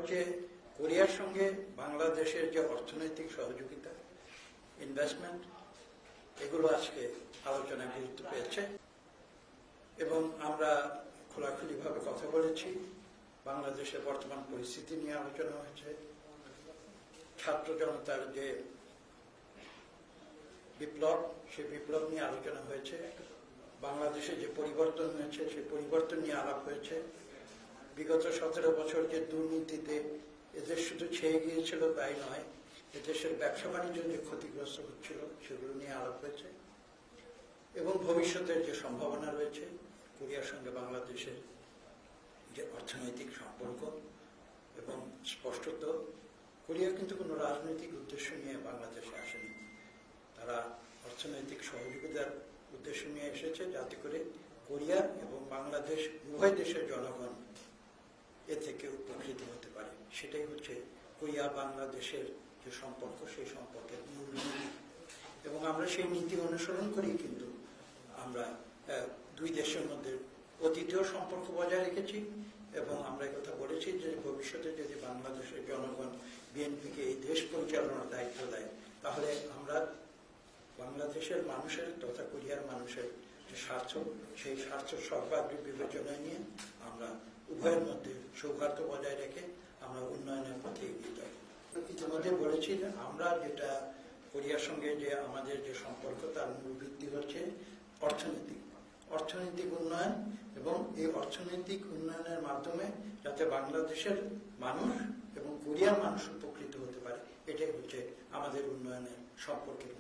হচ্ছে কোরিয়ার সঙ্গে বাংলাদেশের যে অর্থনৈতিক সহযোগিতা, ইনভেস্টমেন্ট, এগুলো আজকে আলোচনায় গুরুত্ব পেয়েছে এবং আমরা খোলাখুলিভাবে কথা বলেছি। বাংলাদেশের বর্তমান পরিস্থিতি নিয়ে আলোচনা হয়েছে, ছাত্র জনতার যে বিপ্লব, সেই বিপ্লব নিয়ে আলোচনা হয়েছে, বাংলাদেশে যে পরিবর্তন হয়েছে সেই পরিবর্তন নিয়ে আলাপ হয়েছে, বিগত 17 বছর যে দুর্নীতিতে এদেশ শুধু ছেয়ে গিয়েছিল তাই নয়, এদেশের ব্যবসা বাণিজ্য যে ক্ষতিগ্রস্ত হচ্ছিল সেগুলো নিয়ে আলাপ হয়েছে এবং ভবিষ্যতের যে সম্ভাবনা রয়েছে কোরিয়ার সঙ্গে বাংলাদেশের যে অর্থনৈতিক সম্পর্ক। এবং স্পষ্টত কোরিয়া কিন্তু কোনো রাজনৈতিক উদ্দেশ্য নিয়ে বাংলাদেশে আসেনি, তারা অর্থনৈতিক সহযোগিতার উদ্দেশ্য নিয়ে এসেছে যাতে করে কোরিয়া এবং বাংলাদেশ উভয় দেশের জনগণ এ থেকে উপকৃত হতে পারে। সেটাই হচ্ছে কোরিয়া বাংলাদেশের যে সম্পর্ক, সেই সম্পর্কের মূল নীতি। এবং আমরা সেই নীতি অনুসরণ করি, কিন্তু আমরা দুই দেশের মধ্যে অতীতেও সম্পর্ক বজায় রেখেছি এবং আমরা কথা বলেছি যে ভবিষ্যতে যদি বাংলাদেশের জনগণ বিএনপিকে এই দেশ পরিচালনার দায়িত্ব দেয়, তাহলে আমরা বাংলাদেশের মানুষের তথা কোরিয়ার মানুষের যে স্বার্থ, সেই স্বার্থ সর্বাগ্রে বিবেচনায় নিয়ে আমরা উভয়ের মধ্যে সৌহার্দ্য বজায় রেখে আমরা উন্নয়নের পথে এগিয়ে যাব। ইতিমধ্যে বলেছি যে আমরা যেটা কোরিয়ার সঙ্গে যে আমাদের যে সম্পর্ক, তার মূল ভিত্তি হচ্ছে অর্থনৈতিক উন্নয়ন এবং এই অর্থনৈতিক উন্নয়নের মাধ্যমে যাতে বাংলাদেশের মানুষ এবং কোরিয়ার মানুষ উপকৃত হতে পারে, এটাই হচ্ছে আমাদের উন্নয়নের সম্পর্কের